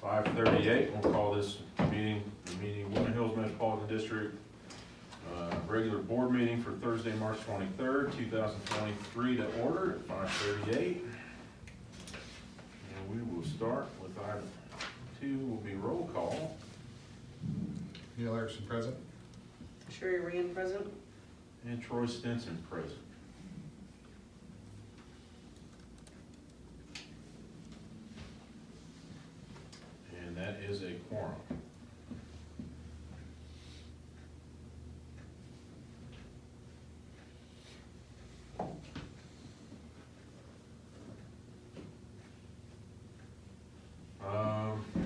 5:38, we'll call this meeting, the Woodland Hills Metropolitan District, regular board meeting for Thursday, March 23rd, 2023 to order at 5:38. And we will start with item 2, will be roll call. Neil Erickson present. Sherry Rand present. And Troy Stinson present. And that is a quorum.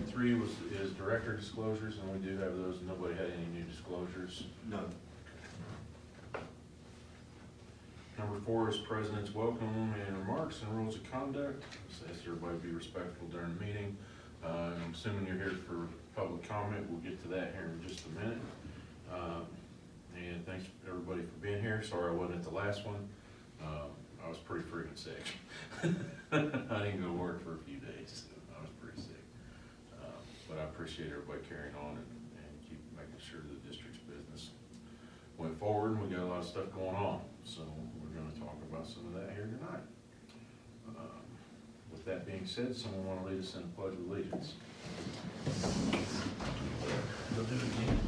Three is director disclosures, and we do have those. Nobody had any new disclosures. None. Number 4 is president's welcome and remarks and rules of conduct. So ask everybody to be respectful during the meeting. I'm assuming you're here for public comment. We'll get to that here in just a minute. And thanks everybody for being here. Sorry I wasn't at the last one. I was pretty freaking sick. I didn't go to work for a few days. I was pretty sick. But I appreciate everybody carrying on and keep making sure the district's business went forward. We got a lot of stuff going on, so we're going to talk about some of that here tonight. With that being said, someone want to lead us in a pledge of allegiance? You'll do it again.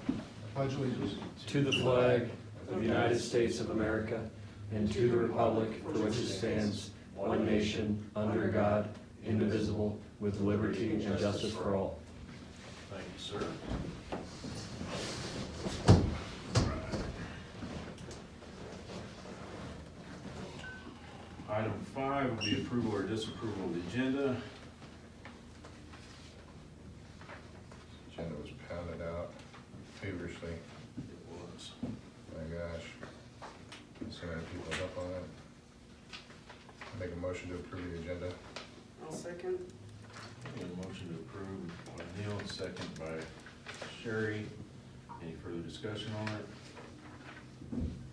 I pledge allegiance to the flag of the United States of America and to the republic for which it stands, one nation, under God, indivisible, with liberty and justice for all. Thank you, sir. Item 5 will be approval or disapproval of the agenda. agenda was pounded out feverishly. It was. My gosh. So many people up on it. Make a motion to approve the agenda. I'll second. A motion to approve by Neil, and second by Sherry. Any further discussion on it?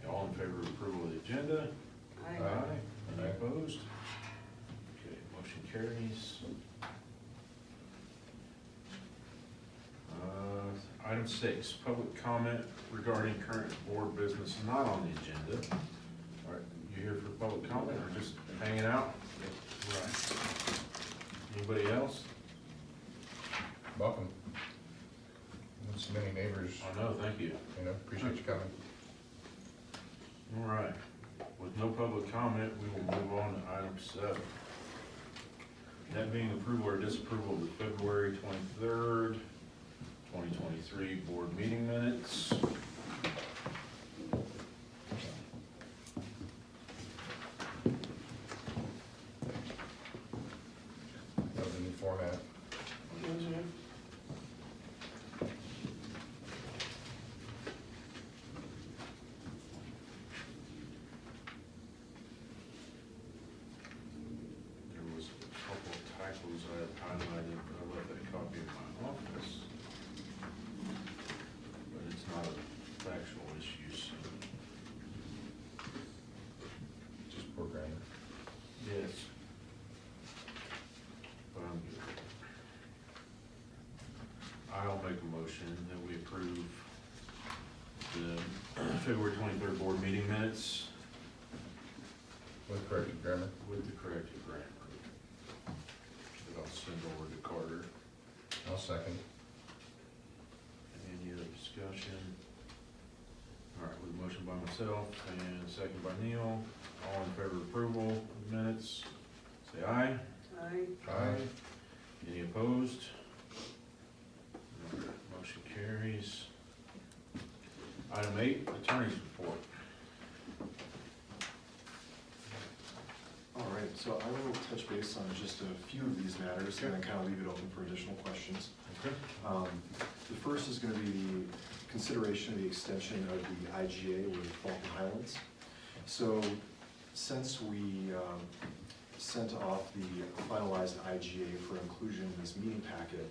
All in favor of approval of the agenda? Aye. Any opposed? Okay, motion carries. Item 6, public comment regarding current board business not on the agenda. All right, you here for public comment or just hanging out? Right. Anybody else? Welcome. And so many neighbors, I know, thank you. appreciate you coming. All right, with no public comment, we will move on to item 7. That being approval or disapproval of the February 23rd, 2023 board meeting minutes. That was a new format. There was a couple of typos I had highlighted, but I left that copy in my office. But it's not a factual issue, so. Just poor grammar. Yes. But I'm good. I'll make a motion that we approve the February 23rd board meeting minutes With corrected grammar. with the corrected grammar. That I'll send over to Carter. I'll second. Any other discussion? All right, with a motion by myself and a second by Neil, all in favor of approval of the minutes, say aye. Aye. Aye. Any opposed? Motion carries. Item 8, attorney's report. All right, so I will touch base on just a few of these matters and then kind of leave it open for additional questions. Okay. The first is going to be the consideration of the extension of the IGA with Fulton Highlands. So since we sent off the finalized IGA for inclusion in this meeting packet,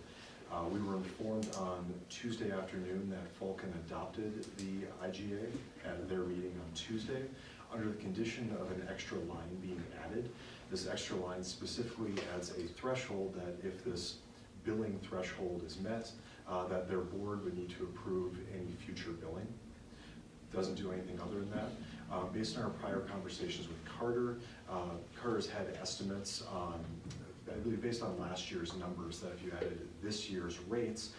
we were informed on Tuesday afternoon that Fulton adopted the IGA at their meeting on Tuesday under the condition of an extra line being added. This extra line specifically adds a threshold that if this billing threshold is met, that their board would need to approve any future billing. Doesn't do anything other than that. Based on our prior conversations with Carter, Carter's had estimates on, I believe based on last year's numbers, that if you added this year's rates,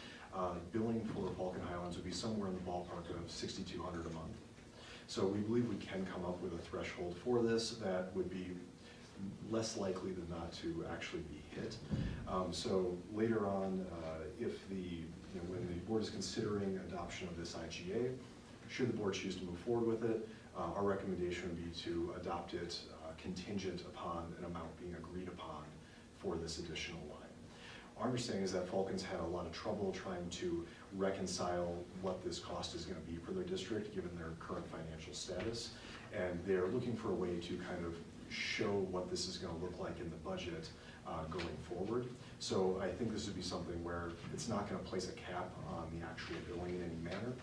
billing for Vulcan Highlands would be somewhere in the ballpark of $6,200 a month. So we believe we can come up with a threshold for this that would be less likely than not to actually be hit. So later on, if when the board is considering adoption of this IGA, should the board choose to move forward with it, our recommendation would be to adopt it contingent upon an amount being agreed upon for this additional line. Our understanding is that Vulcan's had a lot of trouble trying to reconcile what this cost is going to be for their district given their current financial status, and they're looking for a way to kind of show what this is going to look like in the budget going forward. So I think this would be something where it's not going to place a cap on the actual billing in any manner.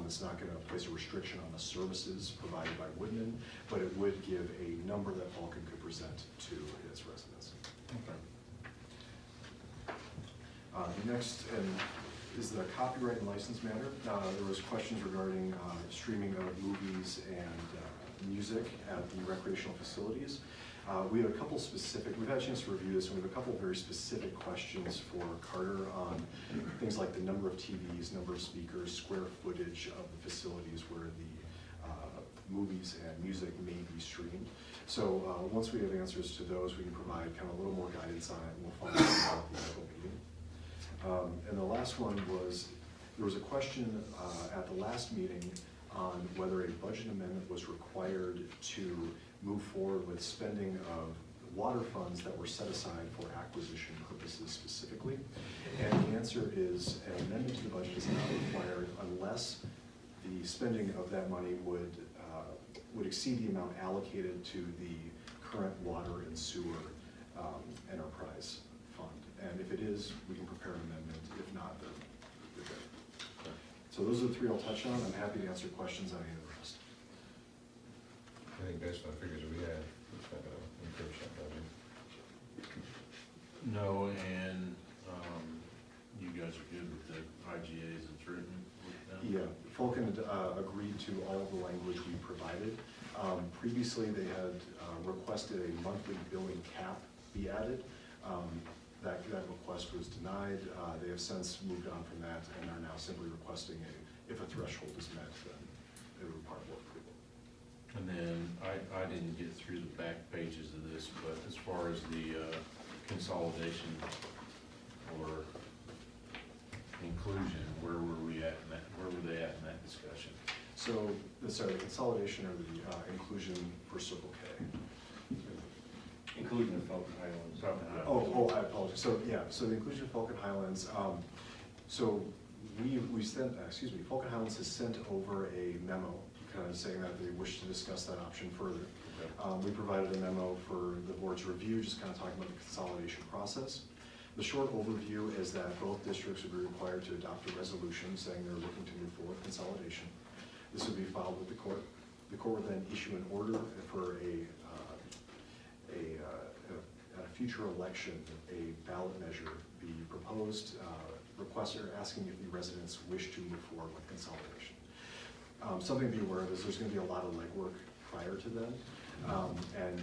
It's not going to place a restriction on the services provided by Woodman, but it would give a number that Vulcan could present to its residents. The next is the copyright and license matter. There was questions regarding streaming of movies and music at the recreational facilities. We have a couple specific, we've had a chance to review this, and we have a couple very specific questions for Carter on things like the number of TVs, number of speakers, square footage of the facilities where the movies and music may be streamed. So once we have answers to those, we can provide kind of a little more guidance on it, and we'll follow up at the April meeting. And the last one was, there was a question at the last meeting on whether a budget amendment was required to move forward with spending of water funds that were set aside for acquisition purposes specifically. And the answer is an amendment to the budget is not required unless the spending of that money would exceed the amount allocated to the current water and sewer enterprise fund. And if it is, we can prepare an amendment. If not, then we're good. So those are the three I'll touch on. I'm happy to answer questions on any of the rest. I think based on the figures we had, it's not gonna encourage that budget. No, and you guys are good with the IGAs it's written with them? Yeah, Vulcan agreed to all of the language we provided. Previously, they had requested a monthly billing cap be added. That request was denied. They have since moved on from that and are now simply requesting if a threshold is met, then it would require board approval. And then I didn't get through the back pages of this, but as far as the consolidation or inclusion, where were we at in that, where were they at in that discussion? So, sorry, the consolidation or the inclusion for Circle K? Including the Falcon Highlands. Oh, I apologize. So, yeah, so the inclusion of Falcon Highlands, so we sent, Falcon Highlands has sent over a memo kind of saying that they wish to discuss that option further. Okay. We provided a memo for the board's review, just kind of talking about the consolidation process. The short overview is that both districts would be required to adopt a resolution saying they're looking to move forward with consolidation. This would be filed with the court. The court would then issue an order for at a future election, a ballot measure be proposed, requester asking if the residents wish to move forward with consolidation. Something to be aware of is there's going to be a lot of legwork prior to then, and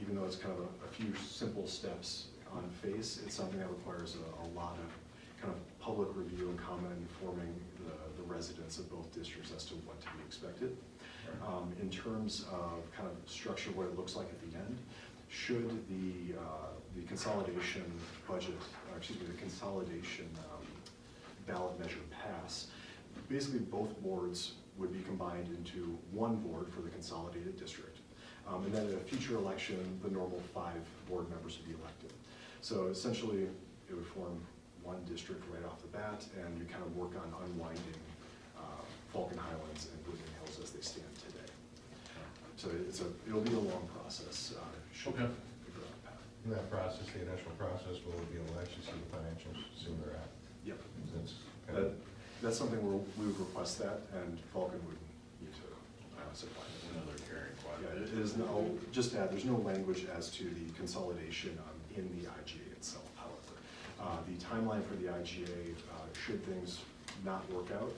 even though it's kind of a few simple steps on face, it's something that requires a lot of kind of public review and comment informing the residents of both districts as to what to be expected. In terms of kind of structure, what it looks like at the end, should the consolidation budget, the consolidation ballot measure pass, basically both boards would be combined into one board for the consolidated district. And then at a future election, the normal 5 board members would be elected. So essentially, it would form one district right off the bat, and you kind of work on unwinding Falcon Highlands and Woodland Hills as they stand today. So it'll be a long process. Okay. In that process, the initial process, will be able to actually see the financials, see where they're at. Yep. That's kind of, That's something where we would request that, and Vulcan would need to supply it. Another carrying quite Yeah, a bit. it is no, just to add, there's no language as to the consolidation in the IGA itself, however. The timeline for the IGA, should things not work out,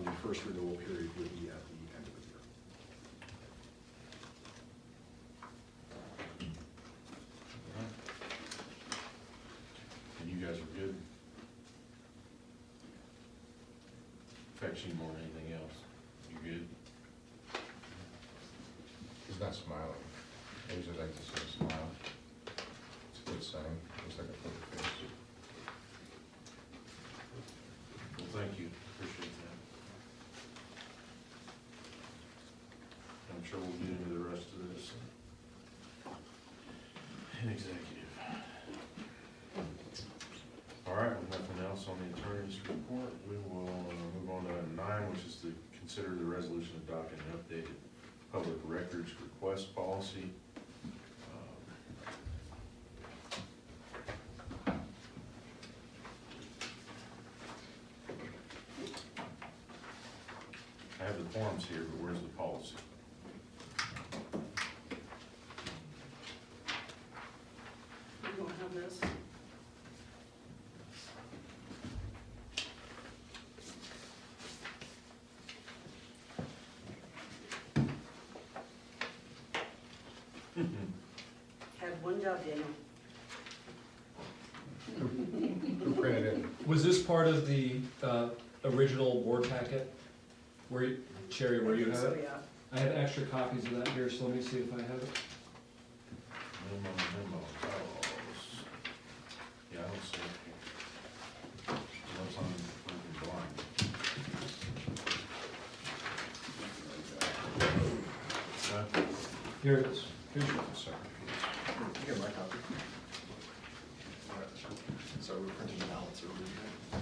the first renewal period would be at the end of the year. And you guys are good? Affects you more than anything else. You good? He's not smiling. I usually like to see him smile. It's a good sign, looks like a poker face. Well, thank you, appreciate that. I'm sure we'll get into the rest of this in executive. All right, with nothing else on the attorney's report, we will move on to item 9, which is to consider the resolution adopting an updated public records request policy. I have the forms here, but where's the policy? You don't have this? Had one job, Daniel. Who printed it? Was this part of the original board packet? Where, Sherry, where you have So, it? yeah. I have extra copies of that here, so let me see if I have it. Memo, bylaws. Yeah, I don't see it here. Unless I'm freaking blind. Here it is. Here's your second You get my copy. All right. So we're printing ballots over here.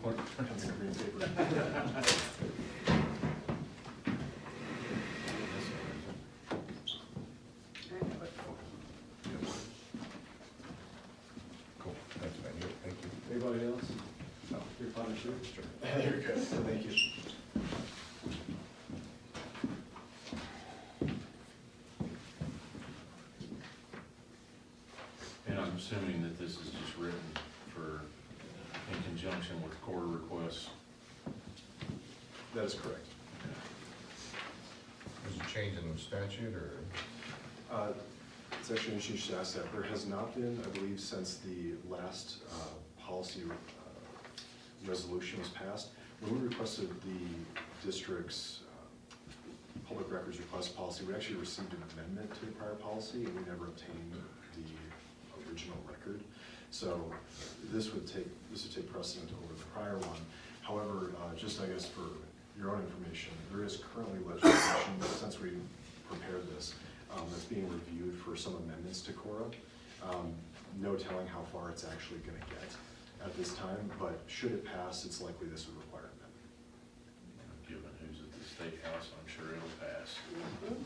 What? Printing green paper. I have it. Cool, thanks, man, thank you. Anybody else? No. Your father's here? You're good, thank you. And I'm assuming that this is just written for, in conjunction with court requests. That is correct. Is it changed in the statute, or? It's actually interesting you should ask that. There has not been, I believe, since the last policy resolution was passed. When we requested the district's public records request policy, we actually received an amendment to the prior policy, and we never obtained the original record. So this would take precedent over the prior one. However, just I guess for your own information, there is currently legislation, since we prepared this, that's being reviewed for some amendments to CORA. No telling how far it's actually gonna get at this time, but should it pass, it's likely this would require an amendment. Given who's at the state house, I'm sure it'll pass. Mhm.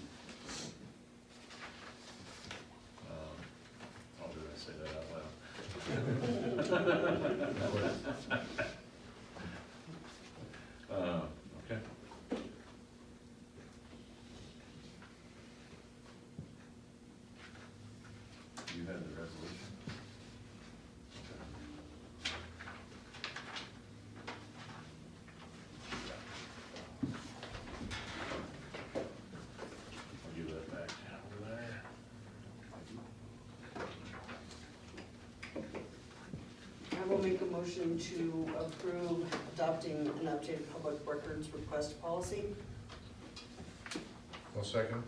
Oh, did I say that out loud? Okay. You had the resolution? Okay. I'll give that back over there. I will make a motion to approve adopting an updated public records request policy. One second?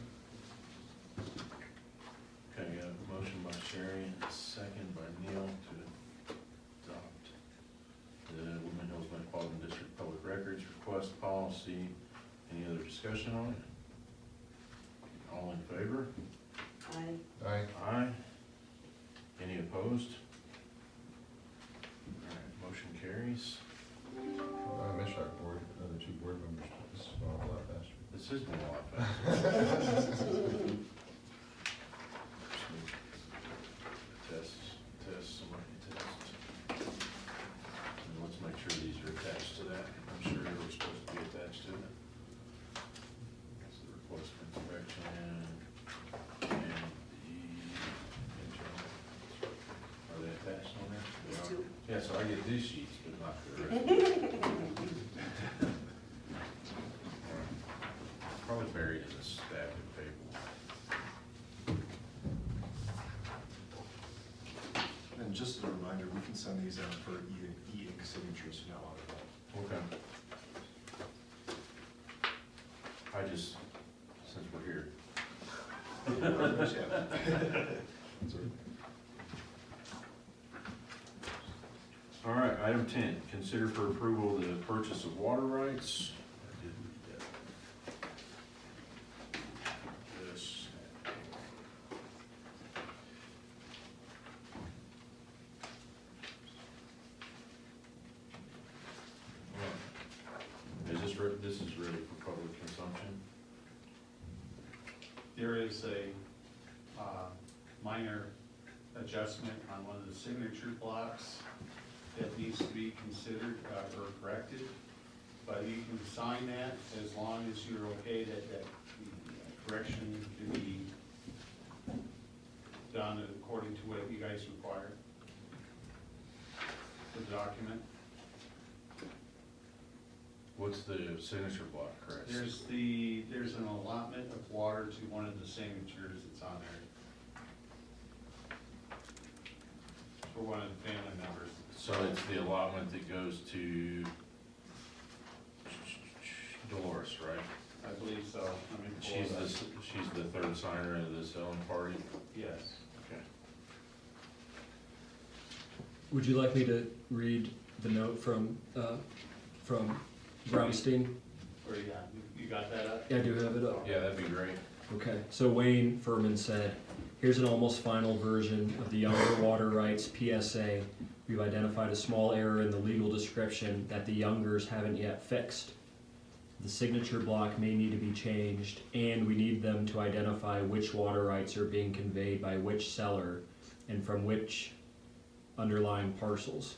Okay, got a motion by Sherry and a second by Neil to adopt the Woodland Hills Metropolitan District Public Records Request Policy. Any other discussion on it? All in favor? Aye. Aye. Aye. Any opposed? All right, motion carries. I miss our board, other two board members, this is going a lot faster. This is going a lot faster. Somebody test. And let's make sure these are attached to that. I'm sure they were supposed to be attached to it. That's the request for inspection and the internal. Are they attached on there? These two. so I get these sheets, but not the rest. Probably buried in a stack of paper. And just as a reminder, we can send these out for e-ink signatures now on it. Okay. I just, since we're here. All right, item 10, consider for approval the purchase of water rights. I did read that. This. This is ready for public consumption? There is a minor adjustment on one of the signature blocks that needs to be considered or corrected, but you can sign that as long as you're okay that the correction can be done according to what you guys require for the document. What's the signature block, Chris? There's an allotment of water to one of the signatures that's on there. For one of the family members. So it's the allotment that goes to Dolores, right? I believe so. Let me pull She's it up. she's the third signer of this Ellen party? Yes. Okay. Would you like me to read the note from Brownstein? Or you got that up? I do have it up. Yeah, that'd be great. Okay, so Wayne Furman said, here's an almost final version of the Younger Water Rights PSA. We've identified a small error in the legal description that the Youngers haven't yet fixed. The signature block may need to be changed, and we need them to identify which water rights are being conveyed by which seller and from which underlying parcels.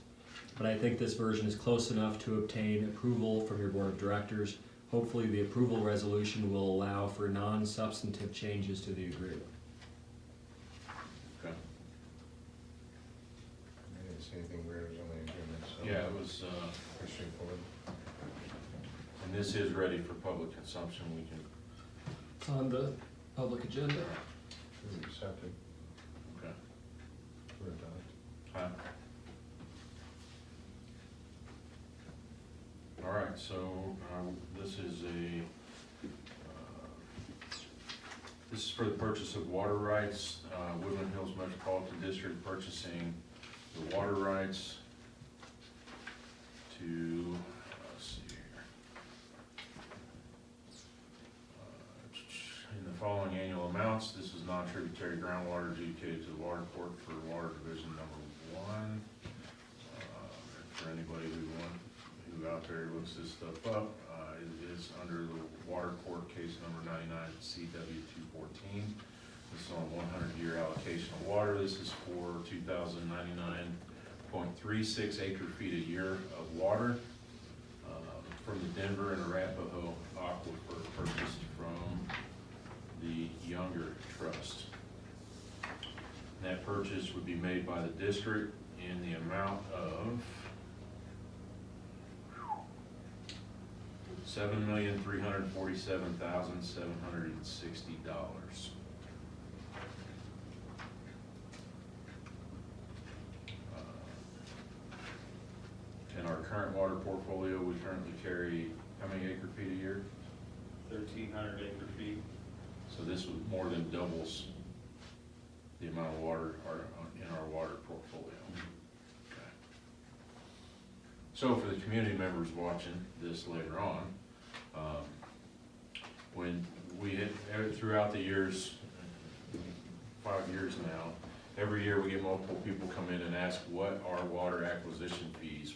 But I think this version is close enough to obtain approval from your board of directors. Hopefully the approval resolution will allow for non-substantive changes to the agreement. Okay. I didn't see anything weird on the agreement, so. Yeah, it was, Pretty straightforward. and this is ready for public consumption. We can, It's on the public agenda. We accepted, okay. we're done. Huh? All right, so this is for the purchase of water rights. Woodland Hills Metropolitan District purchasing the water rights to, let's see here. In the following annual amounts, this is non-tributary groundwater adjudicated to the water court for water division number 1. For anybody who out there looks this stuff up, it is under the water court case number 99 CW 214. This is on 100-year allocation of water. This is for 2,099.36 acre feet a year of water from the Denver and Arapahoe aquifer purchased from the Younger Trust. That purchase would be made by the district in the amount of $7,347,760. In our current water portfolio, we currently carry how many acre feet a year? 1,300 acre feet. So this would more than doubles the amount of water in our water portfolio. Okay. So for the community members watching this later on, when we hit, throughout the years, 5 years now, every year we get multiple people come in and ask what our water acquisition fees,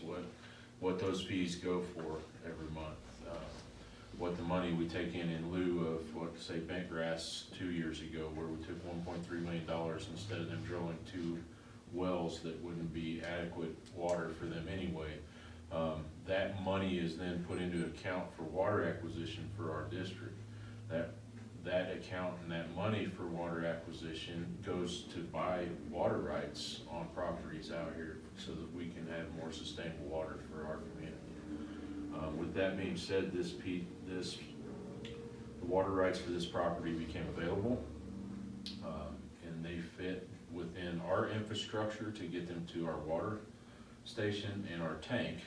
what those fees go for every month. What the money we take in lieu of, what, say, Bentgrass 2 years ago, where we took $1.3 million instead of them drilling 2 wells that wouldn't be adequate water for them anyway. That money is then put into account for water acquisition for our district. that account and that money for water acquisition goes to buy water rights on properties out here so that we can have more sustainable water for our community. With that being said, the water rights for this property became available, and they fit within our infrastructure to get them to our water station and our tank,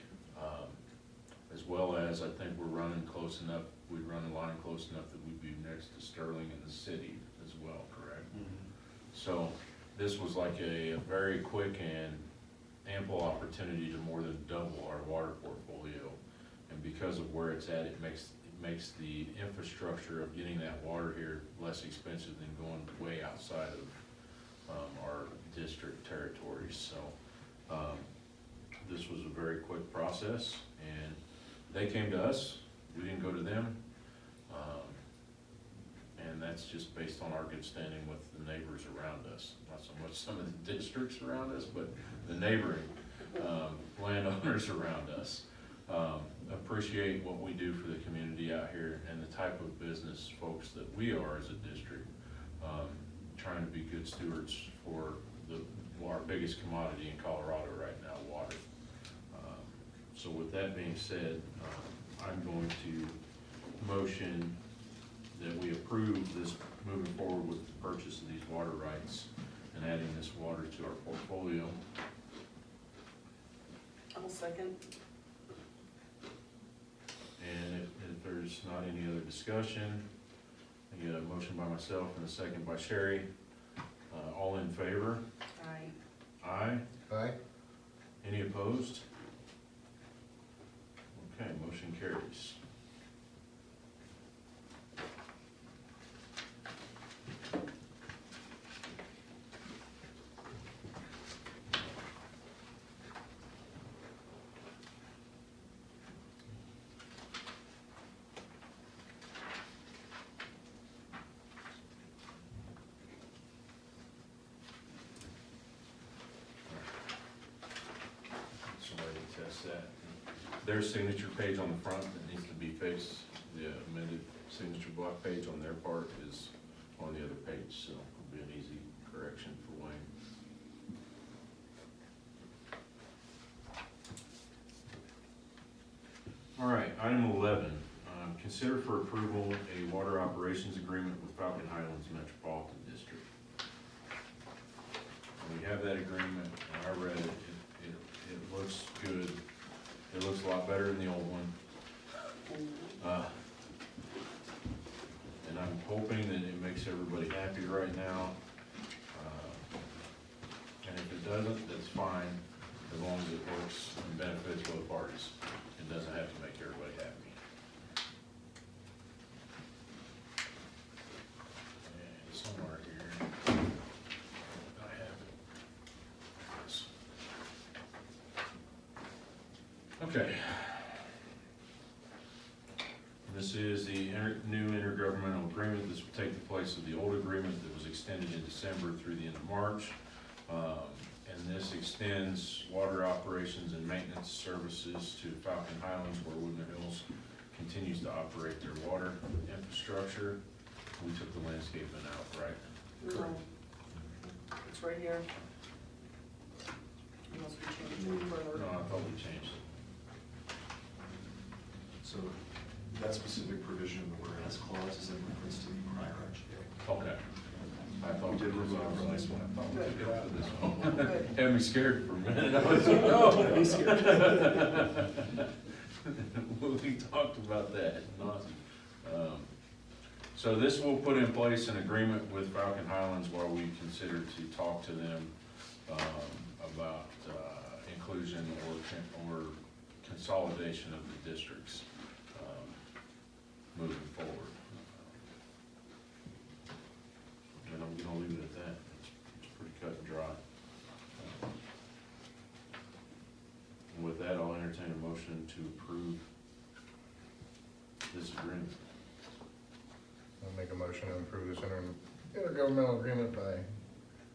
as well as I think we're running close enough, we'd run a line close enough that we'd be next to Sterling in the city as well, correct? So this was like a very quick and ample opportunity to more than double our water portfolio. And because of where it's at, it makes the infrastructure of getting that water here less expensive than going way outside of our district territories. So this was a very quick process, and they came to us, we didn't go to them. And that's just based on our good standing with the neighbors around us. Not so much some of the districts around us, but the neighboring landowners around us. Appreciate what we do for the community out here and the type of business folks that we are as a district, trying to be good stewards for our biggest commodity in Colorado right now, water. So with that being said, I'm going to motion that we approve this, moving forward with the purchase of these water rights and adding this water to our portfolio. I'll second. And if there's not any other discussion, I get a motion by myself and a second by Sherry. All in favor? Aye. Aye. Aye? Any opposed? Okay, motion carries. Somebody to test that. Their signature page on the front that needs to be faced, the amended signature block page on their part is on the other page, so it'll be an easy correction for Wayne. All right, item 11, consider for approval a water operations agreement with Falcon Highlands Metropolitan District. And we have that agreement, and I read it, it looks good. It looks a lot better than the old one. And I'm hoping that it makes everybody happy right now. And if it doesn't, that's fine, as long as it works and benefits both parties. It doesn't have to make everybody happy. And somewhere here, I have it. Yes. Okay. This is the new intergovernmental agreement. This will take the place of the old agreement that was extended in December through the end of March. And this extends water operations and maintenance services to Falcon Highlands, where Woodland Hills continues to operate their water infrastructure. We took the landscaping out, right? No. It's right here. Unless we change it further. No, I thought we changed it. So that specific provision in the whereas clause is in reference to the prior RGA. Okay. I thought We did this remove was from this this one. one. I thought we took it out of this one. Good. Had me scared for a minute. I was like, no, be scared. We talked about that, so this will put in place an agreement with Falcon Highlands while we consider to talk to them, about, inclusion or consolidation of the districts, moving forward. And I'm gonna leave it at that. It's pretty cut and dry. And with that, I'll entertain a motion to approve this agreement. I'll make a motion to approve this intergovernmental agreement by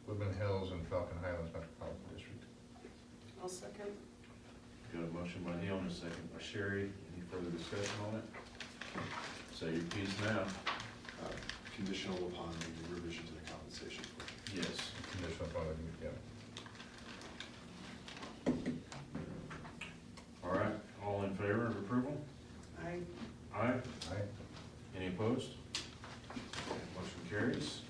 Woodland Hills and Falcon Highlands Metropolitan District. I'll second. Got a motion by Neil and a second by Sherry. Any further discussion on it? Say your piece now. conditional upon the revision to the compensation plan. Yes. Conditional upon, yeah. All right, all in favor of approval? I, Aye. Aye. Any opposed? Motion carries.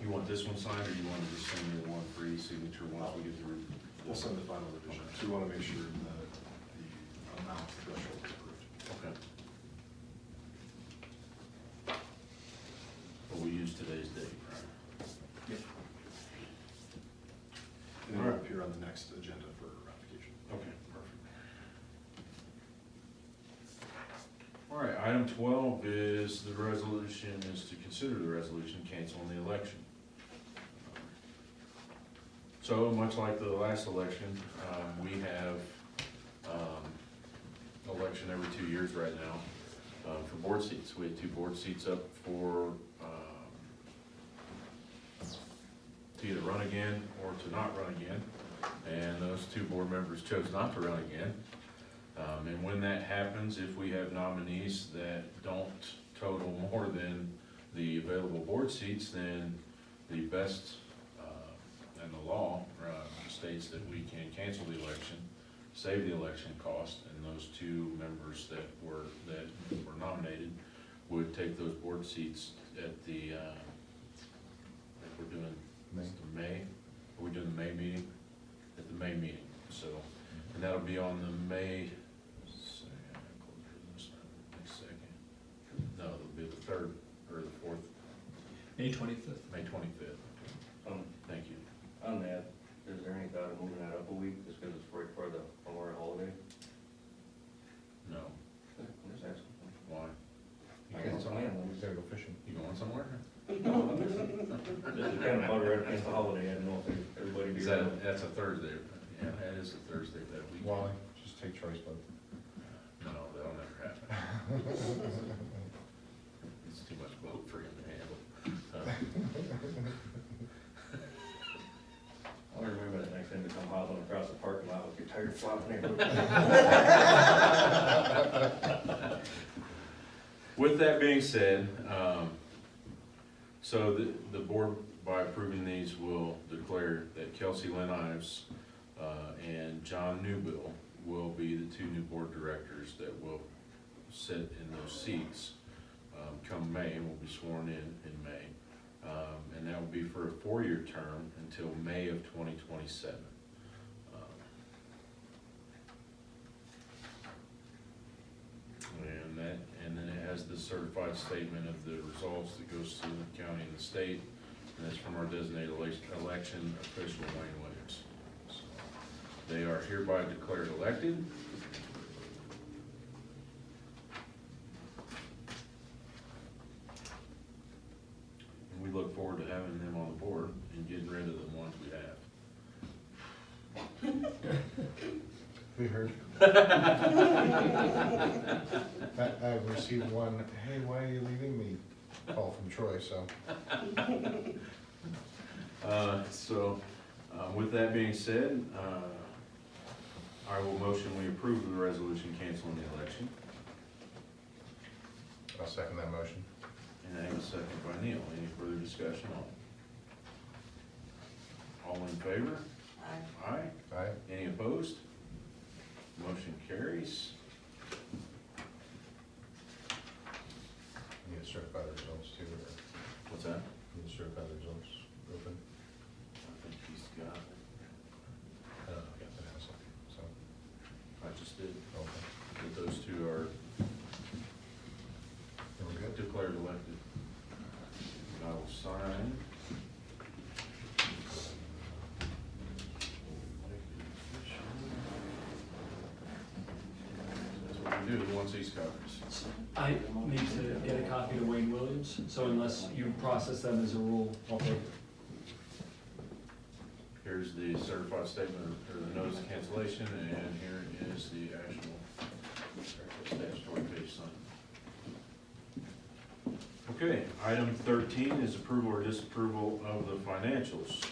You want this one signed, or you want to just send me one for e-signature once we get through? We'll send the final revision. So we want to make sure that the amount threshold is approved. Okay. But we use today's date, right? Yep. And it will appear on the next agenda for ratification. Okay, perfect. All right, item 12 is the resolution, is to consider the resolution canceling the election. So much like the last election, we have election every 2 years right now for board seats. We had 2 board seats up for to either run again or to not run again. And those 2 board members chose not to run again. And when that happens, if we have nominees that don't total more than the available board seats, then the best, and the law states that we can cancel the election, save the election cost, and those 2 members that were nominated would take those board seats at the, I think we're doing May, are we doing the May meeting? At the May meeting, so, and that'll be on the May, next second. No, it'll be the 3rd or the 4th, May 25th. May 25th. Thank you. On that, is there any thought of moving that up a week, just because it's right before the Memorial holiday? No, I'm just asking. why? I You don't going somewhere? plan We gotta go fishing. You going somewhere? This is kind of right against the holiday, I don't know if everybody be. Is that, that's a Thursday, yeah, that is a Thursday that week. Wally, just take Troy's boat. No, that'll never happen. It's too much boat for him to handle. I'll remember that next time to come hobbling across the parking lot with your tires flopping everywhere. With that being said, so the board, by approving these, will declare that Kelsey Lynn Ives and John Newbill will be the 2 new board directors that will sit in those seats come May, and will be sworn in May. And that will be for a 4-year term until May of 2027. And then it has the certified statement of the results that goes to the county and the state, and that's from our designated election official, Wayne Williams. So, they are hereby declared elected. And we look forward to having them on the board and getting rid of the ones we have. We heard. I've received one, hey, why are you leaving me? Call from Troy, so. With that being said, I will motion we approve the resolution canceling the election. I'll second that motion. And I have a second by Neil. Any further discussion on it? All in favor? I, Aye. Aye. Any opposed? Motion carries. Need to certify the results too, or What's that? need to certify the results open? I think he's got it. I don't know, I got that house, so, I just did. okay. But those 2 are We're good? declared elected. And I will sign. That's what we do, who wants these copies? I need to get a copy to Wayne Williams, so unless you process them as a rule, I'll take it. Here's the certified statement, or the notice of cancellation, and here is the actual statutory page sign. Okay, item 13 is approval or disapproval of the financials.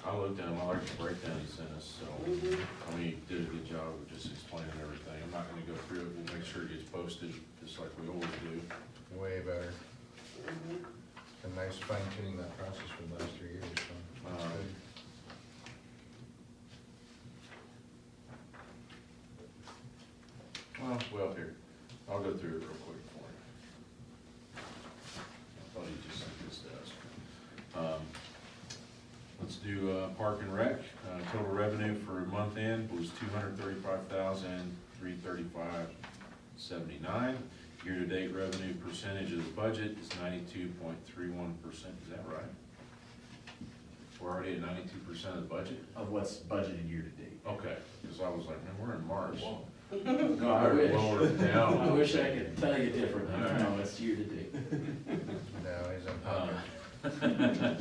I'll looked at them, I like the breakdown he sent us, so, Mhm. I mean, he did a good job of just explaining everything. I'm not gonna go through it, we'll make sure it gets posted, just like we always do. Way better. Mhm. Been nice fine tuning that process for the last 3 years, so. that's good. Well, here, I'll go through it real quick for you. I thought he just sent this to us. Let's do, Park and Rec, total revenue for month end was $235,335.79. Year-to-date revenue percentage of the budget is 92.31%, is that right? We're already at 92% of the budget? Of what's budgeted year to date. Okay, because I was like, man, we're in March. No, I wish. Lower it down. I wish I could tell you differently. All right. No, it's year to date. No, he's in pocket.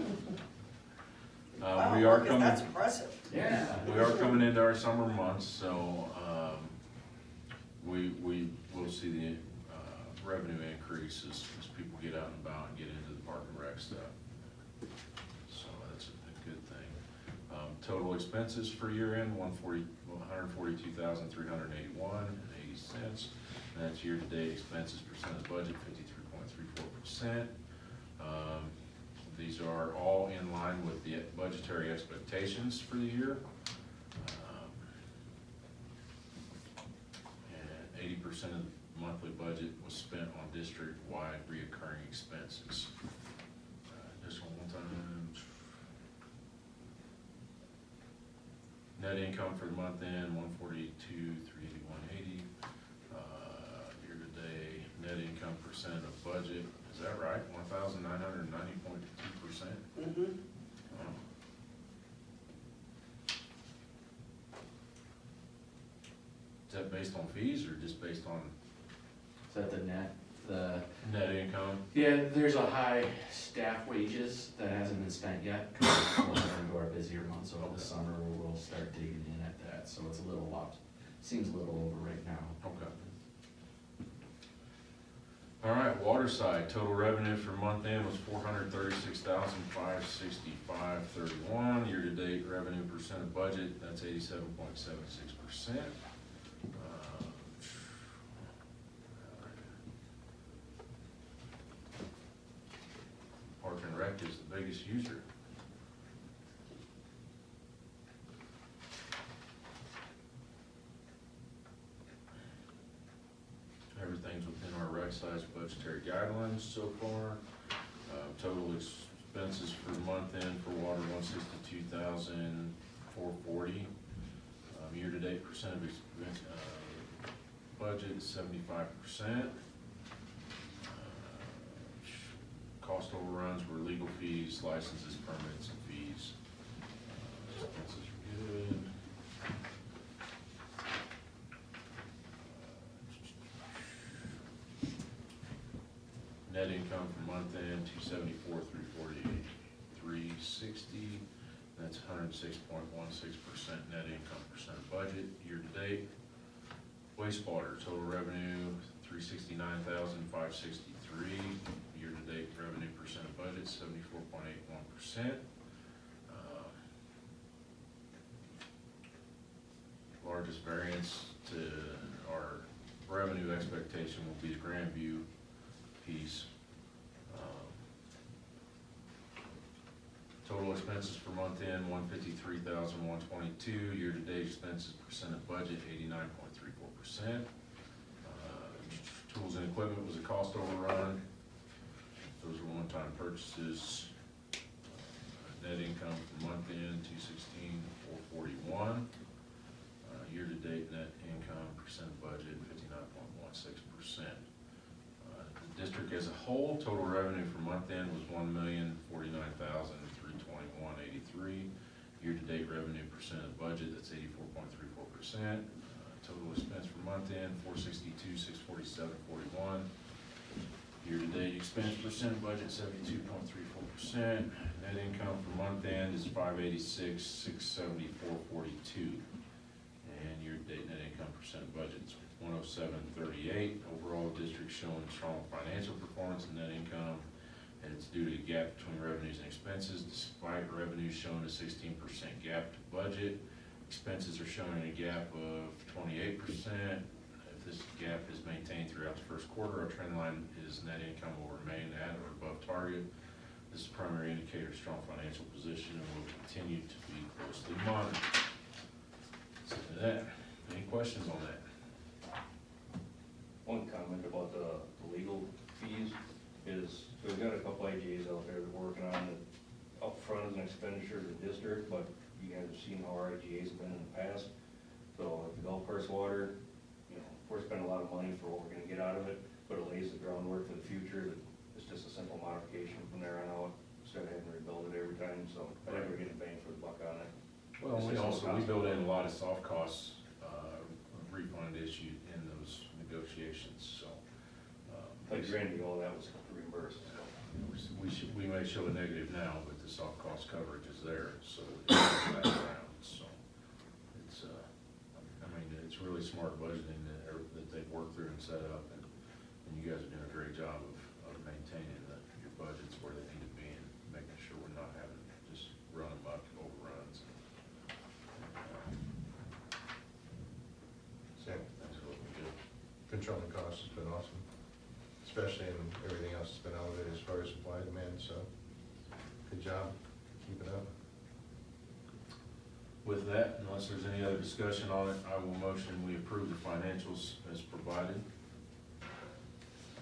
Wow, We are Marcus, coming, that's impressive. Yeah. we are coming into our summer months, so, we will see the, revenue increase as people get out and about and get into the Park and Rec stuff. So that's a good thing. Total expenses for year end, $142,381.80. And that's year-to-date expenses percent of budget, 53.34%. These are all in line with the budgetary expectations for the year. And 80% of the monthly budget was spent on district-wide reoccurring expenses. Just one time. Net income for the month end, $142,381.80. Year-to-date, net income percent of budget, is that right? 1,990.2%? Mhm. Is that based on fees or just based on Is that the net, net income? yeah, there's a high staff wages that hasn't been spent yet, because we're going into our busier months over the summer, where we'll start digging in at that, so it's a little lot, seems a little over right now. Okay. All right, water side, total revenue for month end was $436,565.31. Year-to-date revenue percent of budget, that's 87.76%. Park and Rec is the biggest user. Everything's within our right-sized budgetary guidelines so far. Total expenses for the month end for water, $162,440. Year-to-date percent of budget is 75%. Cost overruns were legal fees, licenses, permits, and fees. Expenses are good. Net income for month end, $274,348, $360. That's 106.16% net income percent of budget. Year to date, wastewater total revenue $369,563. Year to date revenue percent of budget 74.81%. Largest variance to our revenue expectation will be the Grandview piece. Total expenses for month end, $153,122. Year-to-date expenses percent of budget, 89.34%. Tools and equipment was a cost overrun. Those were one-time purchases. Net income for month end, $216,441. Year-to-date net income percent of budget, 59.16%. The district as a whole, total revenue for month end was $1,049,321.83. Year-to-date revenue percent of budget, that's 84.34%. Total expense for month end, $462,647.41. Year-to-date expense percent of budget, 72.34%. Net income for month end is $586,674.42. And year-to-date net income percent of budget is 107.38. Overall, district showing strong financial performance and net income and it's due to a gap between revenues and expenses. Despite revenues showing a 16% gap to budget, expenses are showing a gap of 28%. If this gap is maintained throughout the first quarter, our trend line is net income will remain at or above target. This is a primary indicator of strong financial position and will continue to be closely monitored. So to that, any questions on that? One comment about the legal fees is, we've got a couple IGAs out there that we're working on that upfront as an expenditure to the district, but you guys have seen how our IGAs have been in the past. So like the golf course water, you know, we're spending a lot of money for what we're gonna get out of it, but it lays the groundwork for the future. That it's just a simple modification from there on out, instead of having to rebuild it every time, so I think we're getting bang for the buck on it. Well, It's we just also, no we cost. build in a lot of soft costs, refund issue in those negotiations, so. Like Randy, all that was reimbursed, so. We may show a negative now, but the soft cost coverage is there, so it's back around, so. It's, I mean, it's really smart budgeting that they've worked through and set up, and you guys are doing a great job of maintaining your budgets where they need to be and making sure we're not having just run amok overruns. Same. That's what we do. Controlling costs has been awesome, especially in everything else that's been elevated as far as supply and demand, so good job, keep it up. With that, unless there's any other discussion on it, I will motion we approve the financials as provided.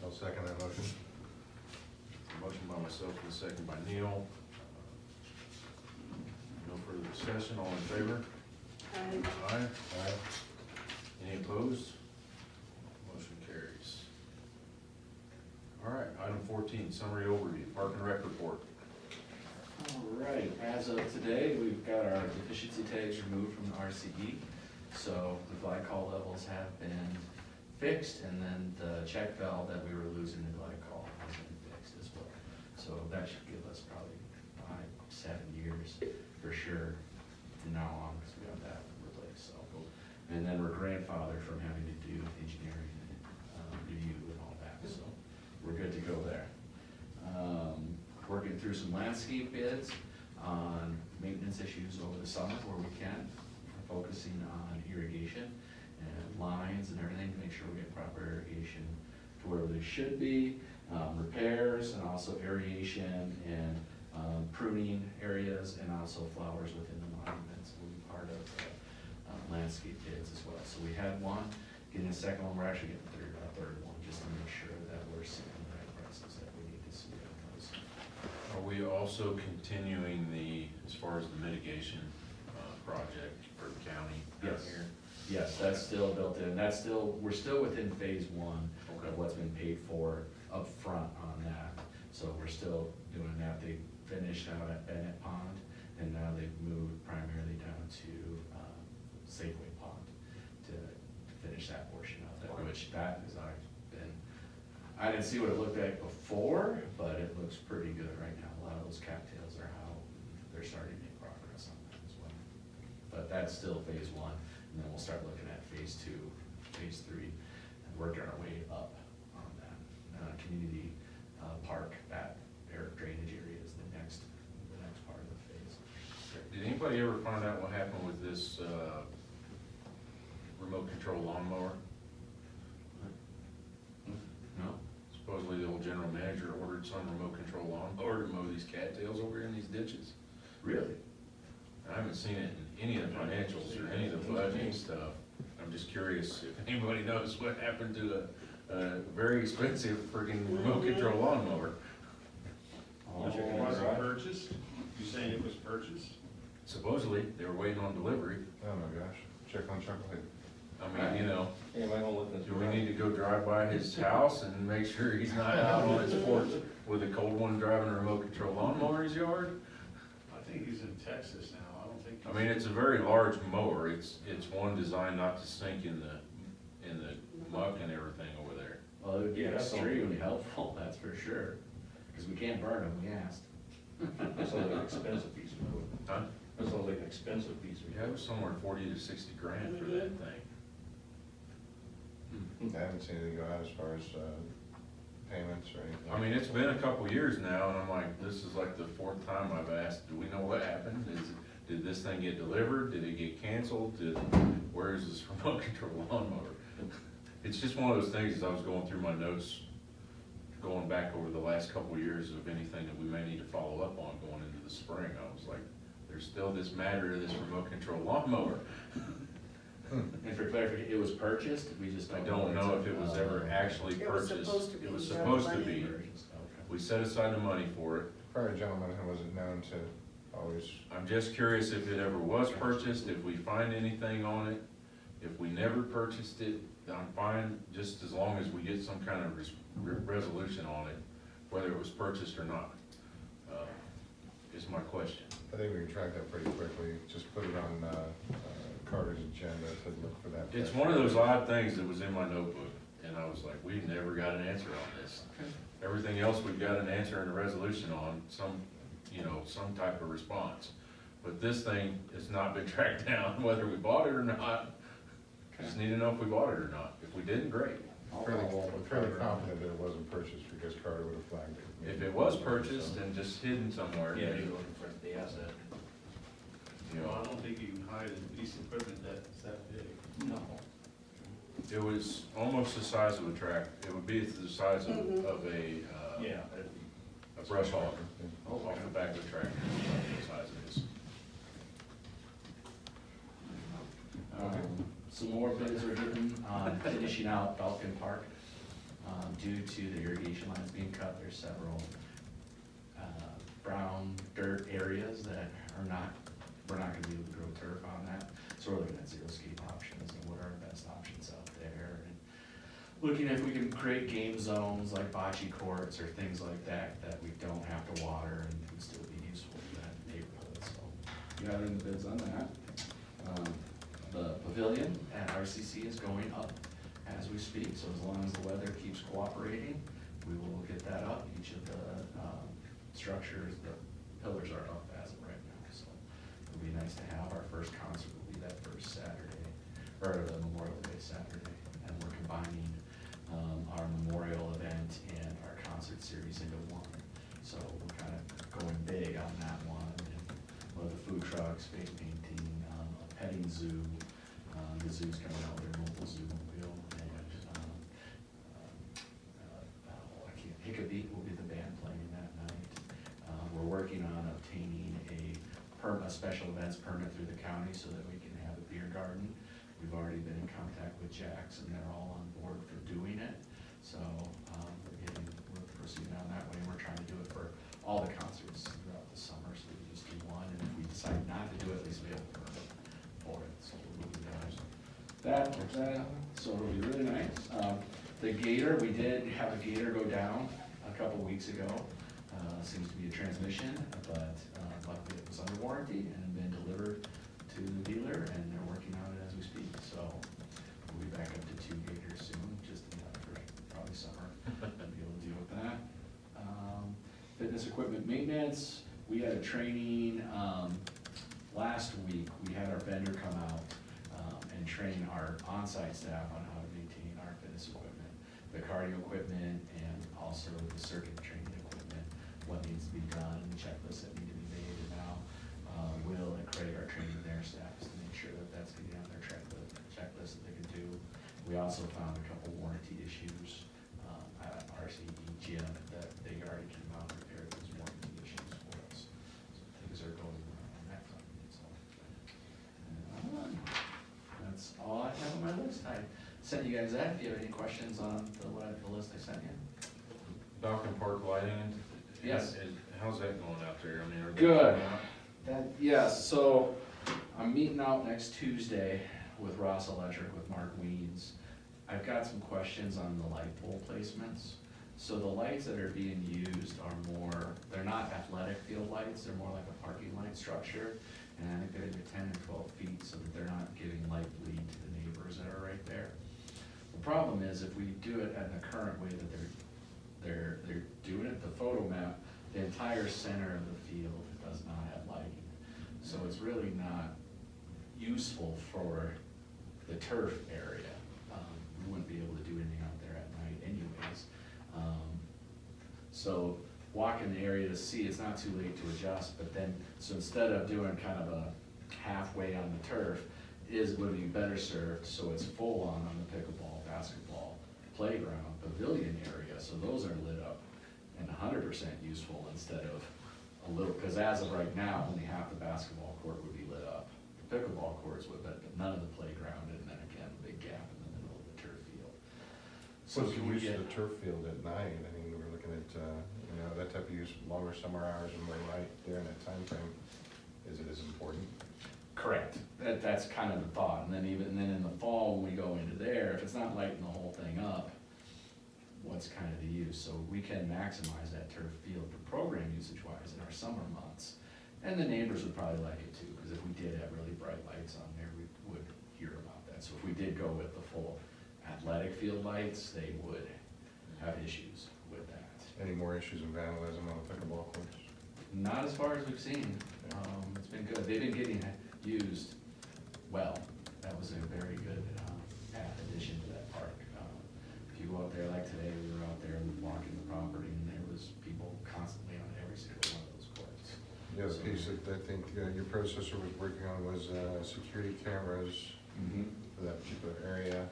I'll second that motion. Motion by myself and a second by Neil. No further discussion, all in favor? Aye. Aye. Aye. Any opposed? Motion carries. All right, item 14, summary overview, Park and Rec report. All right, as of today, we've got our deficiency tags removed from the RCE. So the glycol levels have been fixed, and then the check valve that we were losing the glycol has been fixed as well. So that should give us probably 5-7 years for sure from now on, because we got that replaced, so. And then we're grandfathered from having to do engineering review and all that, so we're good to go there. Working through some landscape bids on maintenance issues over the summer where we can, focusing on irrigation and lines and everything to make sure we get proper irrigation to where they should be, repairs and also aeration and pruning areas and also flowers within the monuments will be part of landscape bids as well. So we had one, getting a second one, we're actually getting a third one, just to make sure that we're seeing the right prices that we need to see on those. Are we also continuing as far as the mitigation project for the county down Yes. here? Yes, that's still built in, we're still within phase one Okay. of what's been paid for up front on that. So we're still doing that. They finished out at Bennett Pond, and now they've moved primarily down to Safeway Pond to finish that portion of it, which that is, I didn't see what it looked like before, but it looks pretty good right now. A lot of those cattails are out, they're starting to make progress on that as well. But that's still phase one, and then we'll start looking at phase two, phase three, and working our way up on that. Community park, that drainage area is the next part of the phase. Did anybody ever find out what happened with this remote control lawnmower? No? Supposedly the old general manager ordered some remote control lawnmower to mow these cattails over in these ditches. Really? I haven't seen it in any of the financials or any of the budgeting stuff. I'm just curious if anybody knows what happened to a very expensive freaking remote control lawnmower. Was it purchased? You saying it was purchased? Supposedly, they were waiting on delivery. Oh my gosh, check on chocolate. I mean, you know, Hey, am I gonna look this? do we need to go drive by his house and make sure he's not out on his porch with a cold one driving a remote control lawnmower in his yard? I think he's in Texas now, I don't think. I mean, it's a very large mower. It's one designed not to sink in the muck and everything over there. Well, it would be Yeah, that's extremely helpful, that's for sure, because we can't burn them, we asked. That sounds like an expensive piece of wood. Huh? That sounds like an expensive piece of Yeah, it wood. was somewhere 40 to 60 grand for that thing. I haven't seen anything go out as far as payments or anything? I mean, it's been a couple years now, and I'm like, this is like the fourth time I've asked, do we know what happened? Did this thing get delivered? Did it get canceled? Where is this remote control lawnmower? It's just one of those things, as I was going through my notes, going back over the last couple of years of anything that we may need to follow up on going into the spring, I was like, there's still this matter of this remote control lawnmower. And for clarification, it was purchased, we just I don't know. don't know if it was ever actually It was purchased. supposed to be, It was yeah, supposed to money. be. Purchased, okay. We set aside the money for it. Prior gentleman who wasn't known to always, I'm just curious if it ever was purchased, if we find anything on it. If we never purchased it, I'm fine, just as long as we get some kind of resolution on it, whether it was purchased or not, is my question. I think we can track that pretty quickly, just put it on Carter's agenda to look for that. It's one of those odd things that was in my notebook, and I was like, we never got an answer on this. Everything else, we've got an answer and a resolution on, some type of response. But this thing has not been tracked down, whether we bought it or not. Just need to know if we bought it or not. If we didn't, great. I'll Fairly follow up with fairly Carter. confident that it wasn't purchased because Carter would have flagged it. If it was purchased and just hidden somewhere, Yeah, then, you're looking for the asset. you Well, I know, don't think you can hide a piece of equipment that's that big. No. it was almost the size of a track. It would be the size of Mhm. Yeah, that'd be. a brush hog Oh, off the back of the tractor. That's the size it is. Some more bids are given on finishing out Falcon Park. Due to the irrigation lines being cut, there's several brown dirt areas that are not, we're not gonna be able to grow turf on that. So we're looking at xeriscape options and what are our best options out there. And looking if we can create game zones like bocce courts or things like that, that we don't have to water and can still be useful to that neighborhood, so. Gathering the bids on that. The pavilion at RCC is going up as we speak, so as long as the weather keeps cooperating, we will get that up. Each of the structures, the pillars are up as of right now, so it'll be nice to have. Our first concert will be that first Saturday, or the Memorial Day Saturday, and we're combining our memorial event and our concert series into one. So we're kind of going big on that one, and we'll have the food trucks, face painting, a petting zoo. The zoo's coming out with their mobile zoo mobile, and Hickabee will be the band playing that night. We're working on obtaining a special events permit through the county so that we can have a beer garden. We've already been in contact with Jack's, and they're all on board for doing it. So we're proceeding on that way, and we're trying to do it for all the concerts throughout the summer, so we just do one, and if we decide not to do it, at least we have a permit for it, so we'll do that. So it'll be really nice. The gator, we did have a gator go down a couple weeks ago. Seems to be a transmission, but luckily it was under warranty and had been delivered to the dealer, and they're working on it as we speak. So we'll be back up to 2 gators soon, just for probably summer, to be able to deal with that. Fitness equipment maintenance, we had a training last week. We had our vendor come out and train our on-site staff on how to maintain our fitness equipment, the cardio equipment, and also the circuit training equipment, what needs to be done, checklists that need to be made, and now Will and Craig are training their staff to make sure that that's getting on their checklist that they can do. We also found a couple warranty issues at RCE gym that they already came out and repaired those warranty issues for us. So things are going on that front, so. That's all I have on my list. I sent you guys that. If you have any questions on the list I sent you. Falcon Park lighting. Yes. How's that going out there? I mean, are they Good. coming out? Yes, so I'm meeting out next Tuesday with Ross Electric with Mark Weens. I've got some questions on the light pole placements. So the lights that are being used are more, they're not athletic field lights, they're more like a parking light structure. And I think they're either 10 and 12 feet so that they're not giving light bleed to the neighbors that are right there. The problem is if we do it in the current way that they're doing it, the photo map, the entire center of the field does not have lighting. So it's really not useful for the turf area. We wouldn't be able to do anything out there at night anyways. So walk in the area to see, it's not too late to adjust, but then, so instead of doing kind of a halfway on the turf, would be better served, so it's full on the pickleball, basketball, playground, pavilion area, so those are lit up and 100% useful instead of a little, because as of right now, only half the basketball court would be lit up. The pickleball courts would, but none of the playground, and then again, a big gap in the middle of the turf field. So What's the can we use get, of the turf field at night? I mean, we're looking at, you know, that type of use, longer summer hours and more light during that time frame. Is it as important? correct, that's kind of the thought, and then in the fall, when we go into there, if it's not lighting the whole thing up, what's kind of the use? So we can maximize that turf field for program usage wise in our summer months. And the neighbors would probably like it too, because if we did have really bright lights on there, we would hear about that. So if we did go with the full athletic field lights, they would have issues with that. Any more issues of vandalism on the pickleball courts? Not as far as we've seen, it's been good, they've been getting used well. That was a very good addition to that park. If you go out there, like today, we were out there walking the property, and there was people constantly on every single one of those courts. The other piece that I think your predecessor was working on was security cameras for that particular area.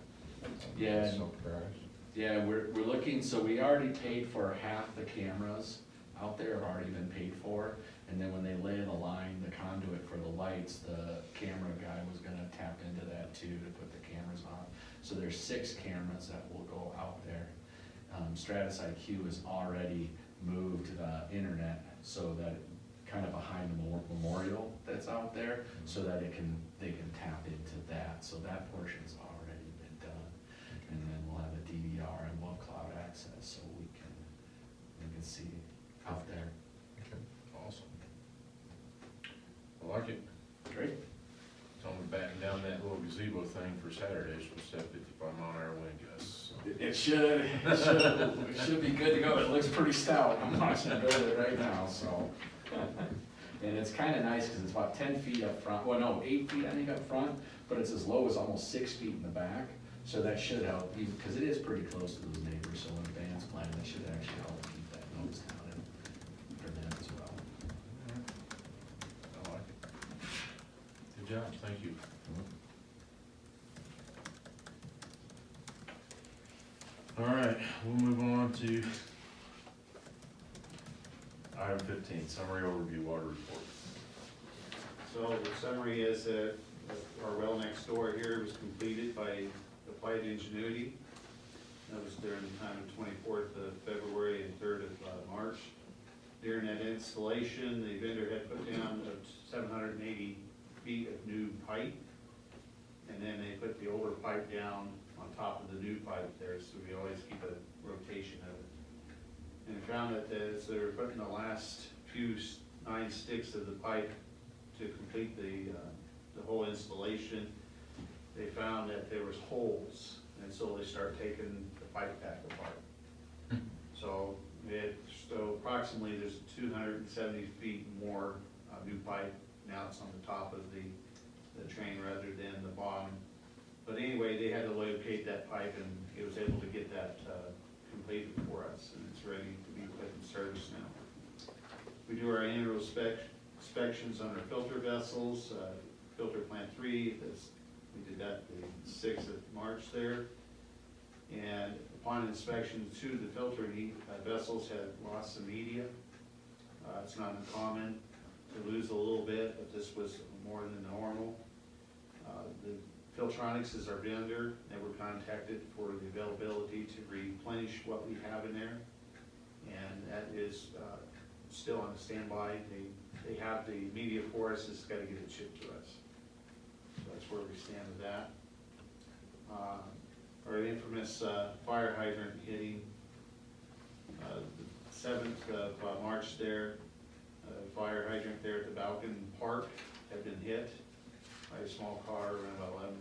Yeah. Self-drives. Yeah, we're looking, so we already paid for half the cameras out there, have already been paid for. And then when they lay the line, the conduit for the lights, the camera guy was gonna tap into that too to put the cameras on. So there's 6 cameras that will go out there. Stratus IQ has already moved the internet so that kind of behind the memorial that's out there, so that they can tap into that. So that portion's already been done. And then we'll have a DVR and we'll have cloud access, so we can see out there. Okay. Awesome. I like it. Great. It's only batting down that little gazebo thing for Saturday, so we'll have 55-mile-an-hour wind gusts. So. It should be good to go. It looks pretty stout. I'm watching it build it right now, so. And it's kind of nice because it's about 10 feet up front, well, no, 8 feet I think up front, but it's as low as almost 6 feet in the back. So that should help, because it is pretty close to those neighbors, so when bands playing, that should actually help keep that noise down and for them as well. I like it. Good job, thank you. All right, we'll move on to item 15, summary overview water report. So the summary is that our well next door here was completed by Applied Ingenuity. That was during the time of 24th of February and 3rd of March. During that installation, the vendor had put down 780 feet of new pipe, and then they put the older pipe down on top of the new pipe there, so we always keep a rotation of it. And we found that as they were putting the last few 9 sticks of the pipe to complete the whole installation, they found that there was holes, and so they started taking the pipe back apart. So approximately there's 270 feet more new pipe. Now it's on the top of the train rather than the bottom. But anyway, they had to locate that pipe, and it was able to get that completed for us, and it's ready to be put in service now. We do our annual inspections on our filter vessels. Filter plant 3, we did that the 6th of March there. And upon inspection, 2 of the filter vessels had lost some media. It's not uncommon to lose a little bit, but this was more than normal. The Filtronics is our vendor, and we're contacted for the availability to replenish what we have in there. And that is still on standby. They have the media for us, it's gotta get it shipped to us. So that's where we stand with that. Our infamous fire hydrant hitting, the 7th of March there, fire hydrant there at the Balkan Park had been hit by a small car around about 11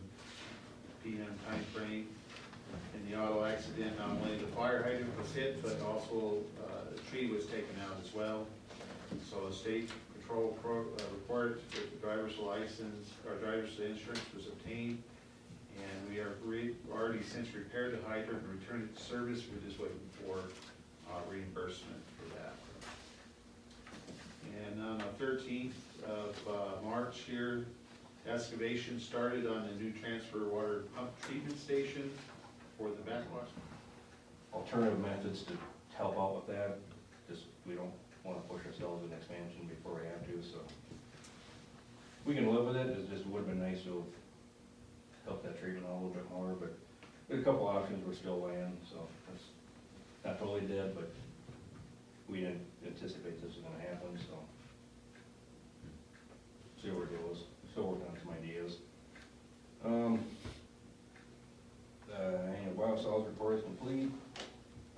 p.m. time frame. In the auto accident, not only the fire hydrant was hit, but also a tree was taken out as well. So a state patrol report that the driver's license, or driver's insurance was obtained. And we are already since repaired the hydrant and returned it to service. We're just waiting for reimbursement for And on the 13th of March here, excavation started on the new transfer water pump treatment station for the backwash. Alternative methods to help out with that, just, we don't wanna push ourselves in expansion before we have to, so. We can live with it, it just would've been nice to have helped that treatment out a little bit more, but there's a couple options we're still weighing, so it's not totally dead, but we didn't anticipate this was gonna happen, so. See where it goes, still working on some ideas. Annual biosolids report is complete.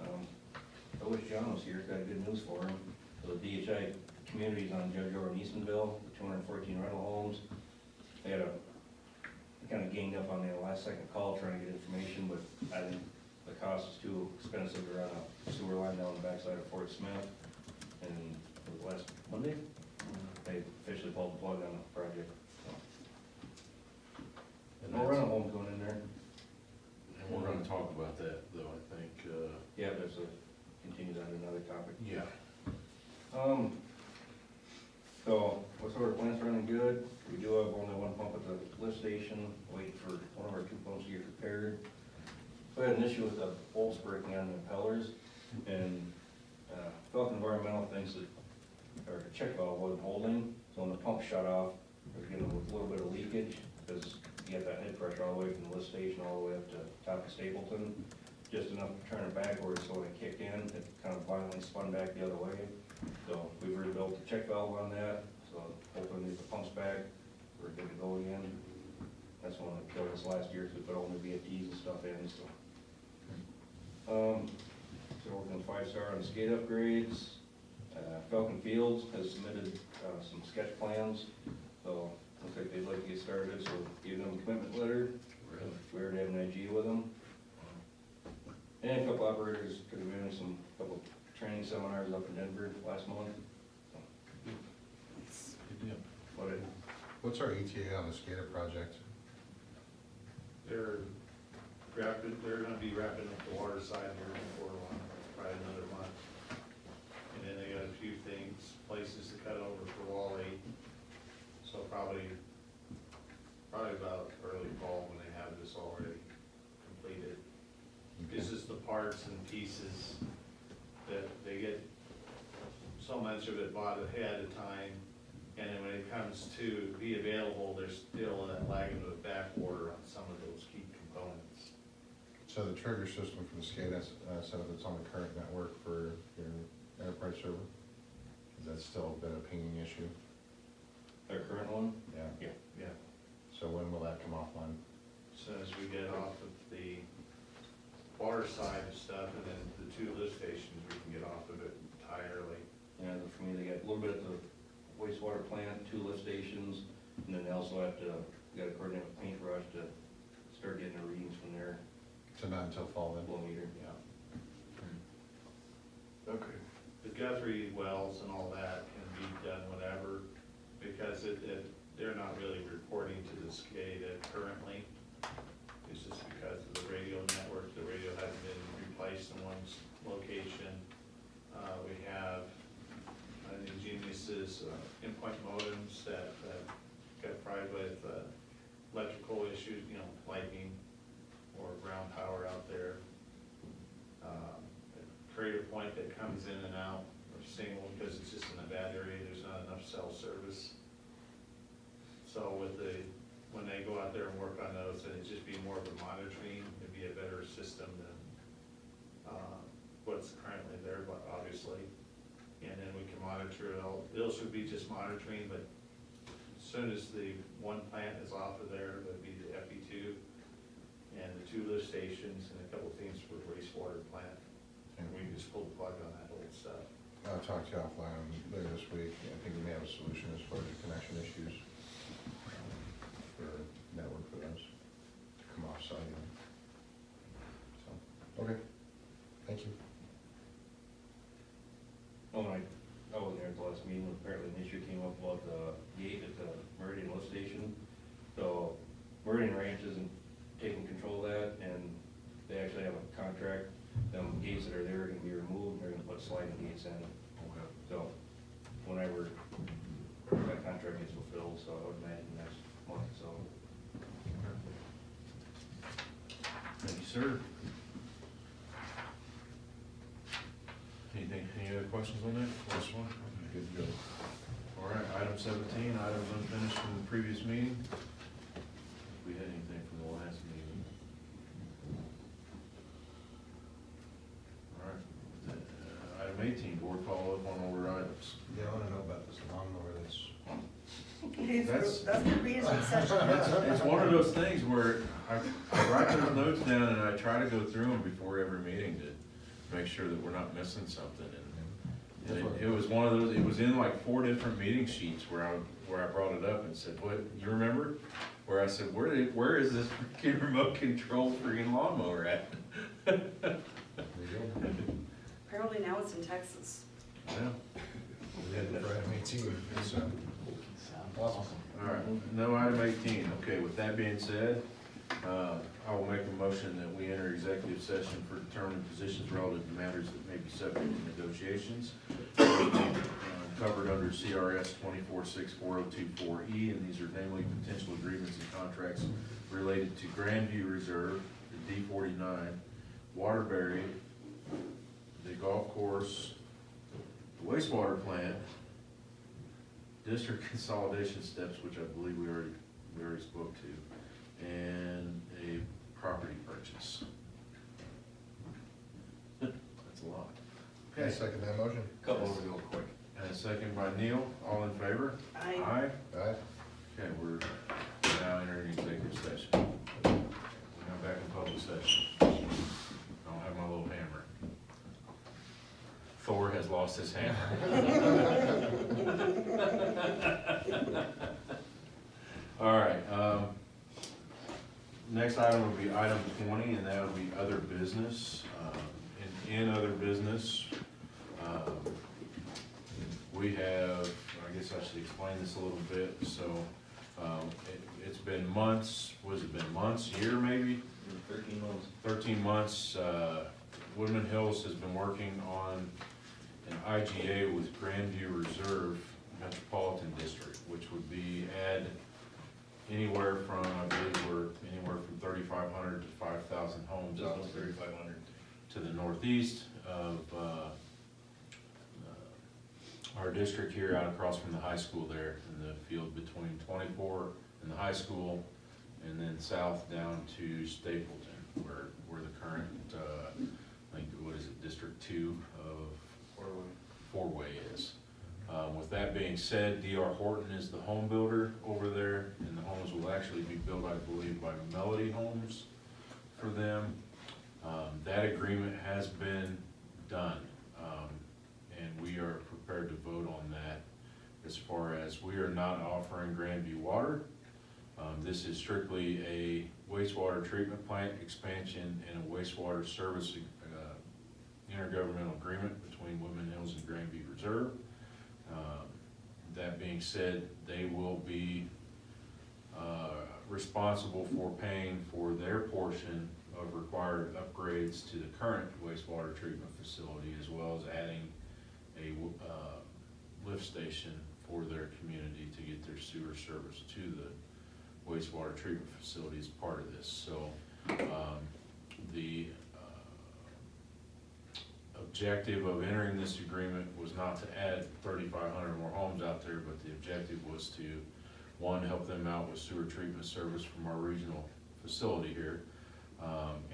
I wish John was here, got good news for him. So the DHI communities on Judge Road in Eastonville, the 214 rental homes, they kind of ganged up on the last second call trying to get information, but I think the cost is too expensive to run a sewer line down the backside of Fort Smith. And last Monday, they officially pulled the plug on the project. So. And No rental homes going in there. And we're gonna talk about that, though, I think, Yeah, there's continues on another topic. yeah. So, what's our plant's running good? We do have only one pump at the lift station, waiting for one of our 2 pumps to get repaired. So I had an issue with the bolts breaking on the impellers, and Falcon Environmental thinks that, or the check valve wasn't holding, so when the pump shut off, there was getting a little bit of leakage, because you get that head pressure all the way from the lift station all the way up to top of Stapleton, just enough to turn it backwards, so when it kicked in, it kind of violently spun back the other way. So we've rebuilt the check valve on that, so hoping to get the pumps back, we're good to go again. That's one that killed us last year, because we put all the VFDs and stuff in, so. So working on 5-star on skate upgrades. Falcon Fields has submitted some sketch plans, so looks like they'd like to get started, so give them a commitment letter. Really? We already have an IG with them. And a couple operators could have been in couple training seminars up in Denver last month. Good deal. But it, What's our ETA on the SCADA project? They're gonna be wrapping up the water side here for probably another month. And then they got a few things, places to cut over for wall 8. So probably about early fall when they have this already completed. This is the parts and pieces that they get so much of it bought ahead of time. And then when it comes to be available, there's still that lag of the back order on some of those key components. So the trigger system for the SCADA setup that's on the current network for your enterprise server, is that still been a pinging issue? our current one, Yeah. yeah. Yeah. So when will that come offline? As soon as we get off of the water side of stuff and then the 2 lift stations, we can get off of it entirely. Yeah, for me, they got a little bit at the wastewater plant, 2 lift stations, and then they also have to, gotta coordinate with Paintbrush to start getting the readings from their So not until fall then? flow meter. Yeah. Okay. The Guthrie wells and all that can be done whenever, because they're not really reporting to the SCADA currently. It's just because of the radio network, the radio hasn't been replaced in one location. We have Ingenius's endpoint modems that got fried with electrical issues, lightning or ground power out there. Creative point that comes in and out of single, because it's just in a bad area, there's not enough cell service. So when they go out there and work on those, it'd just be more of a monitoring, it'd be a better system than what's currently there, but obviously. And then we can monitor it all, it should be just monitoring, but as soon as the one plant is off of there, that'd be the FE2 and the 2 lift stations and a couple things for the wastewater plant. And we can just pull the plug on that old stuff. I'll talk to you offline later this week. I think we may have a solution as far as the connection issues for network for those to come off site. So, okay, thank you. Oh, I wasn't there at the last meeting, apparently an issue came up about the gate at the Meridian lift station. So Meridian Ranch isn't taking control of that, and they actually have a contract. Them gates that are there are gonna be removed, they're gonna put sliding gates in. Okay. So whenever sir. Anything, any other questions on that, first one? Good to go. All right, item 17, items unfinished from the previous meeting. If we had anything from the last meeting. All right, item 18, board follow-up on order items. Yeah, I wanna know about this lawnmower that's. That's- That's the reason session. It's one of those things where I write those notes down and I try to go through them before every meeting to make sure that we're not missing something. And it was one of those, it was in like 4 different meeting sheets where I brought it up and said, what, you remember? Where I said, where is this freaking remote control freaking lawnmower at? There you go. Apparently now it's in Texas. Yeah. We had it for item 18, so. Awesome. All right, no item 18. Okay, with that being said, I will make a motion that we enter executive session for determining positions relative to matters that may be subject to negotiations. Covered under CRS 246402-4E, and these are namely potential agreements and contracts related to Grandview Reserve, the D49, Waterbury, the golf course, the wastewater plant, district consolidation steps, which I believe we already spoke to, and a property purchase. That's a lot. I second that motion. Couple of real quick. And a second by Neil, all in favor? Aye. Aye? Aye. Okay, we're now entering executive session. We're now back in public session. I don't have my little hammer. Thor has lost his hammer. All right, next item would be item 20, and that would be other business. In other business, we have, I guess I should explain this a little bit. So it's been months, was it been months, year maybe? 13 months. 13 months. Woodman Hills has been working on an IGA with Grandview Reserve Metropolitan District, which would be add anywhere from, I believe we're anywhere from 3,500 to 5,000 homes Just out over there 3,500. to the northeast of our district here, out across from the high school there, in the field between 24 and the high school, and then south down to Stapleton, where the current, I think, what is it, District 2 of Four-Way is. With that being said, D.R. Horton is the home builder over there, and the homes will actually be built, I believe, by Melody Homes for them. That agreement has been done, and we are prepared to vote on that. As far as, we are not offering Grandview water. This is strictly a wastewater treatment plant expansion and a wastewater service intergovernmental agreement between Woodman Hills and Grandview Reserve. That being said, they will be responsible for paying for their portion of required upgrades to the current wastewater treatment facility, as well as adding a lift station for their community to get their sewer service to the wastewater treatment facility as part of this. So the objective of entering this agreement was not to add 3,500 more homes out there, but the objective was to, one, help them out with sewer treatment service from our regional facility here,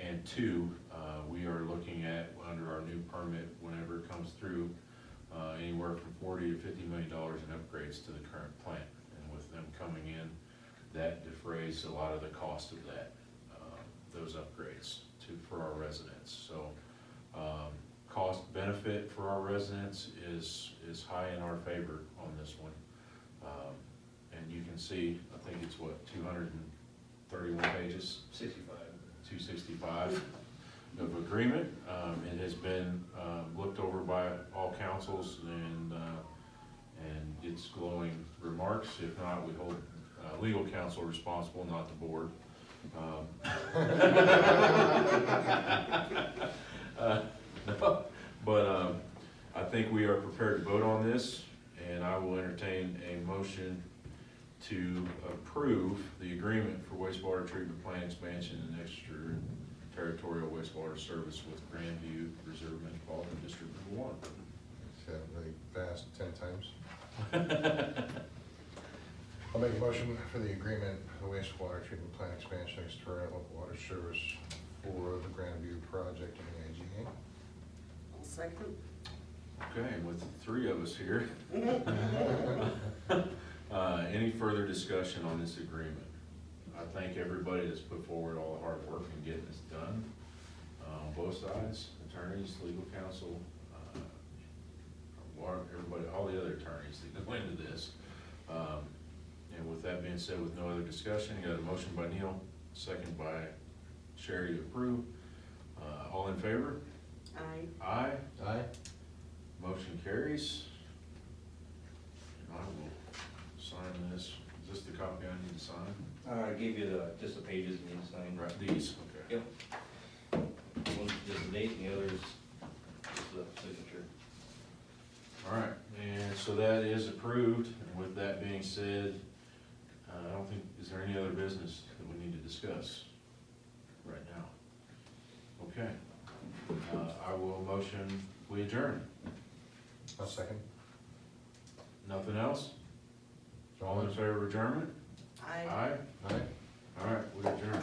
and two, we are looking at, under our new permit, whenever it comes through, anywhere from $40 to $50 million in upgrades to the current plant. And with them coming in, that defrays a lot of the cost of that, those upgrades for our residents. So cost benefit for our residents is high in our favor on this one. And you can see, I think it's what, 231 pages? 265 of agreement. It has been looked over by all councils and it's glowing remarks. If not, we hold legal counsel responsible, not the board. No, but I think we are prepared to vote on this, and I will entertain a motion to approve the agreement for wastewater treatment plant expansion and extra territorial wastewater service with Grandview Reserve Metropolitan District Number 1. Said it really fast, 10 times. I'll make a motion for the agreement for the wastewater treatment plant expansion external water service for the Grandview project in the IGA. I'll second. Okay, with the three of us here, any further discussion on this agreement? I thank everybody that's put forward all the hard work in getting this done, on both sides, attorneys, legal counsel, everybody, all the other attorneys that go into this. And with that being said, with no other discussion, you got a motion by Neil, second by Sherry to approve. All in favor? Aye. Aye. Aye. Motion carries. And I will sign this. Is this the copy I need to sign? I gave you just the pages you need to sign. Right, these, okay. Yep. One's just the date and the other's just the signature. All right, and so that is approved, and with that being said, I don't think, is there any other business that we need to discuss right now? Okay, I will motion, we adjourn. I'll second. Nothing else? All in favor of adjournment? Aye. Aye? Aye. All right, we adjourn.